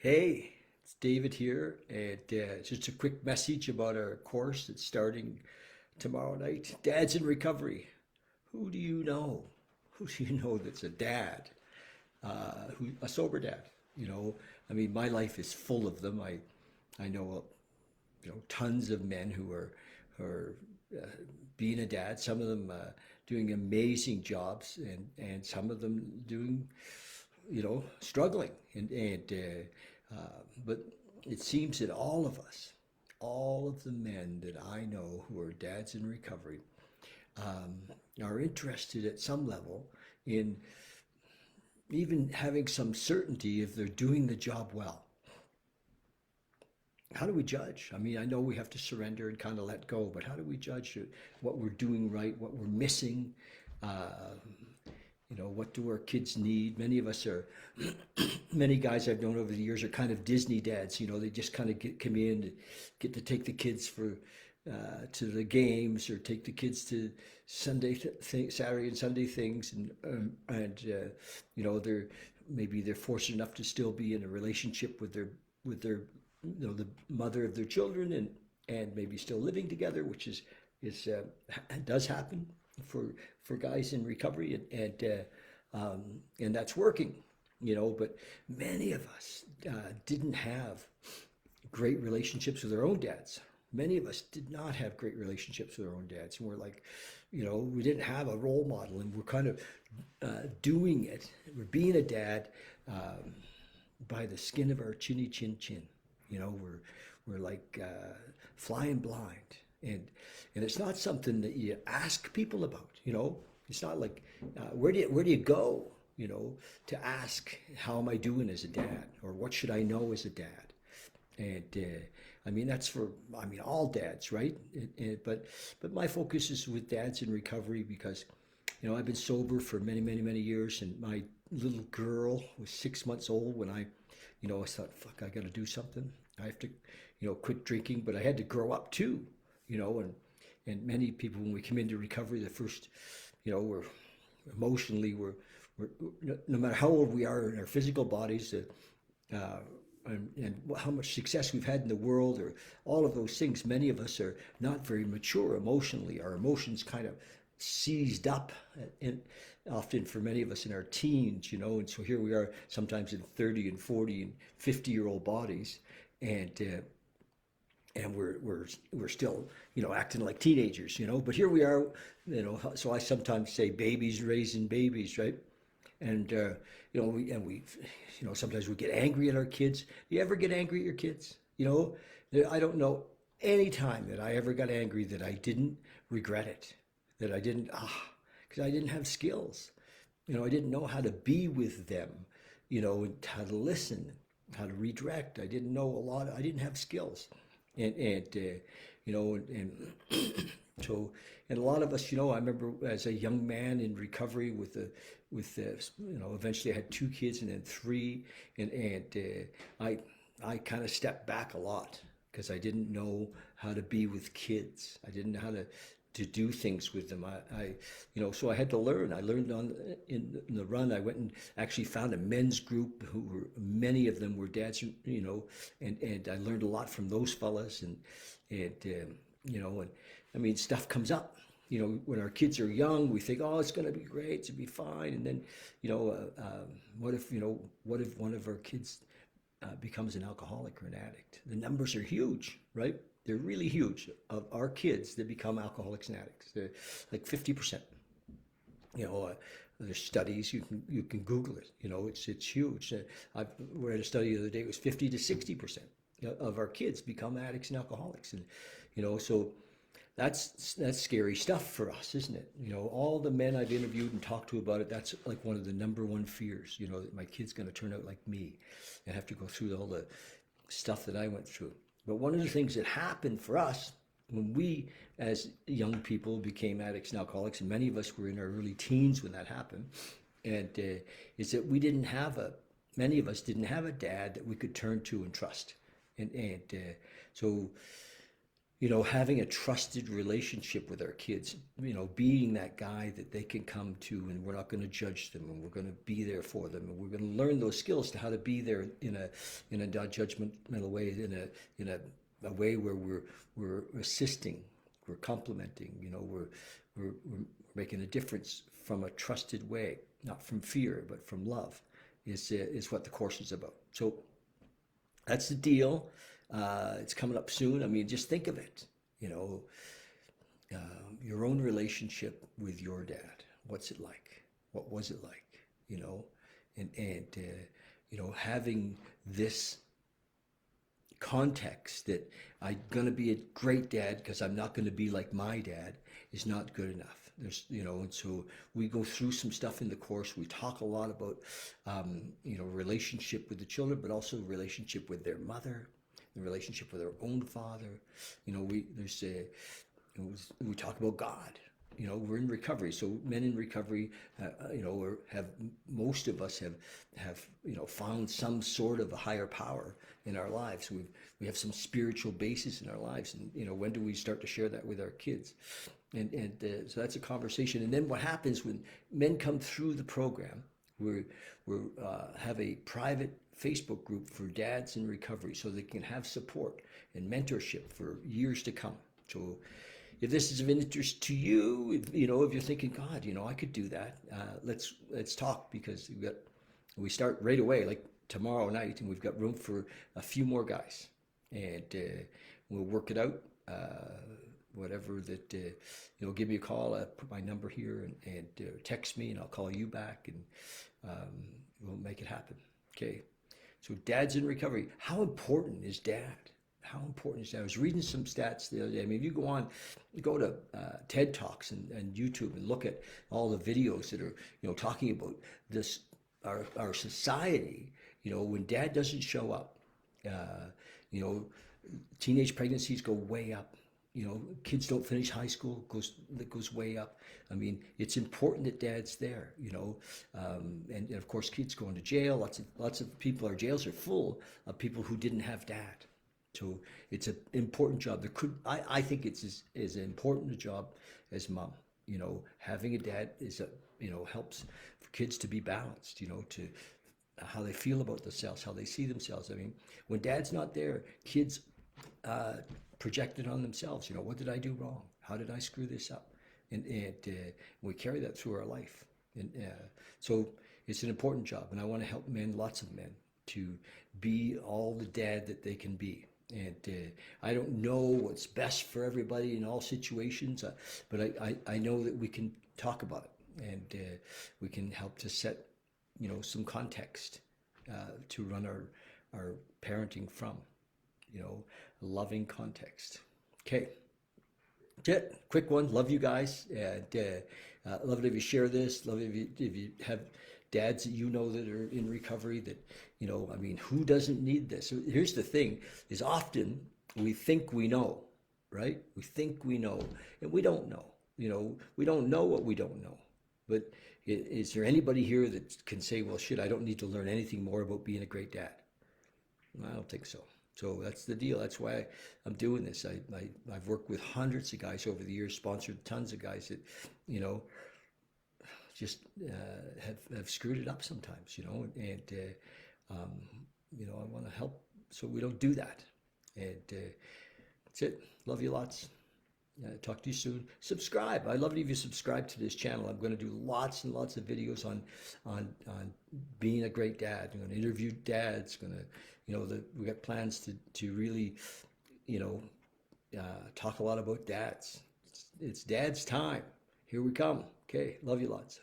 Hey, it's David here, and just a quick message about our course that's starting tomorrow night. Dads in Recovery. Who do you know? Who do you know that's a dad? Who a sober dad? You know, I mean, my life is full of them. I know tons of men who are uh, being a dad. Some of them doing amazing jobs, and some of them doing struggling. But it seems that all of us, all of the men that I know who are dads in recovery, are interested at some level in even having some certainty if they're doing the job well. How do we judge? I mean, I know we have to surrender and kind of let go, but how do we judge what we're doing right, what we're missing? Uh, what do our kids need? Many of us are, many guys I've known over the years are kind of Disney dads. They just kind of come in, get to take the kids to the games or take the kids to Saturday and Sunday things, and they're maybe they're fortunate enough to still be in a relationship with their the mother of their children, and maybe still living together, which is does happen for guys in recovery, and that's working. But many of us didn't have great relationships with our own dads. Many of us did not have great relationships with our own dads, and we're like, we didn't have a role model, and we're kind of doing it. We're being a dad by the skin of our chinny chin chin. We're like flying blind, and it's not something that you ask people about. It's not like where do you go? To ask how am I doing as a dad, or what should I know as a dad? And I mean that's for all dads, right? But my focus is with dads in recovery because I've been sober for many years, and my little girl was 6 months old when I thought, fuck, I got to do something. I have to, quit drinking, but I had to grow up too, and many people when we come into recovery, the first, we're emotionally, we're no matter how old we are in our physical bodies, uh, and how much success we've had in the world, or all of those things, many of us are not very mature emotionally. Our emotions kind of seized up, and often for many of us in our teens, and so here we are sometimes in 30 and 40 and 50-year-old bodies, and we're still acting like teenagers, but here we are, so I sometimes say babies raising babies, right? And we sometimes we get angry at our kids. You ever get angry at your kids? I don't know any time that I ever got angry that I didn't regret it, that I didn't because I didn't have skills. I didn't know how to be with them, and how to listen, how to redirect. I didn't know a lot. I didn't have skills, and so, and a lot of us, I remember as a young man in recovery eventually I had two kids and then three, and I kind of stepped back a lot because I didn't know how to be with kids. I didn't know how to do things with them. So I had to learn. I learned in the run. I went and actually found a men's group many of them were dads, and I learned a lot from those fellas, and I mean, stuff comes up. When our kids are young, we think, oh, it's going to be great, it's going to be fine, and then, what if one of our kids becomes an alcoholic or an addict? The numbers are huge, right? They're really huge of our kids that become alcoholics and addicts. They're like 50%. There's studies, you can Google it. It's huge. I read a study the other day. It was 50 to 60% of our kids become addicts and alcoholics, and so that's scary stuff for us, isn't it? All the men I've interviewed and talked to about it, that's like one of the number one fears. That my kid's going to turn out like me and have to go through all the stuff that I went through. But one of the things that happened for us when we, as young people, became addicts and alcoholics, and many of us were in our early teens when that happened, and is that many of us didn't have a dad that we could turn to and trust, and so having a trusted relationship with our kids, being that guy that they can come to, and we're not going to judge them, and we're going to be there for them, and we're going to learn those skills to how to be there in a non-judgmental way, in a way where we're assisting, we're complimenting, we're making a difference from a trusted way, not from fear, but from love, is what the course is about. So that's the deal. It's coming up soon. I mean, just think of it. You know, your own relationship with your dad. What's it like? What was it like? And having this context that I'm going to be a great dad because I'm not going to be like my dad is not good enough. And so we go through some stuff in the course. We talk a lot about, relationship with the children, but also relationship with their mother, the relationship with their own father. We talk about God. We're in recovery, so men in recovery, most of us have found some sort of a higher power in our lives. We have some spiritual basis in our lives, and when do we start to share that with our kids? And so that's a conversation. And then what happens when men come through the program? We have a private Facebook group for dads in recovery, so they can have support and mentorship for years to come. So if this is of interest to you, if you're thinking, God, I could do that, let's talk, because we start right away, like tomorrow night, and we've got room for a few more guys, and we'll work it out. Whatever that, give me a call. I put my number here, and text me, and I'll call you back, and we'll make it happen. Okay. So dads in recovery, how important is dad? How important is that? I was reading some stats the other day. I mean, you go to TED Talks and YouTube and look at all the videos that are, talking about this, our society. When dad doesn't show up, teenage pregnancies go way up. Kids don't finish high school, goes way up. I mean, it's important that dad's there, and of course kids going to jail. Lots of people, our jails are full of people who didn't have dad. So it's an important job. I think it's as important a job as mom. Having a dad helps for kids to be balanced, to how they feel about themselves, how they see themselves. I mean, when dad's not there, kids project it on themselves. What did I do wrong? How did I screw this up? And we carry that through our life. And so it's an important job. And I want to help men, lots of men, to be all the dad that they can be. And I don't know what's best for everybody in all situations, but I know that we can talk about it, and we can help to set, some context to run our parenting from, a loving context. Okay. That's it. Quick one. Love you guys. And love it if you share this. Love it if you have dads that that are in recovery that, I mean, who doesn't need this? So here's the thing, is often we think we know, right? We think we know, and we don't know. We don't know what we don't know. But is there anybody here that can say, well, shit, I don't need to learn anything more about being a great dad? I don't think so. So that's the deal. That's why I'm doing this. I've worked with hundreds of guys over the years, sponsored tons of guys that, just have screwed it up sometimes, and I want to help so we don't do that. And that's it. Love you lots. Talk to you soon. Subscribe. I'd love it if you subscribe to this channel. I'm going to do lots and lots of videos on being a great dad. I'm going to interview dads. We got plans to really, talk a lot about dads. It's dad's time. Here we come. Okay. Love you lots.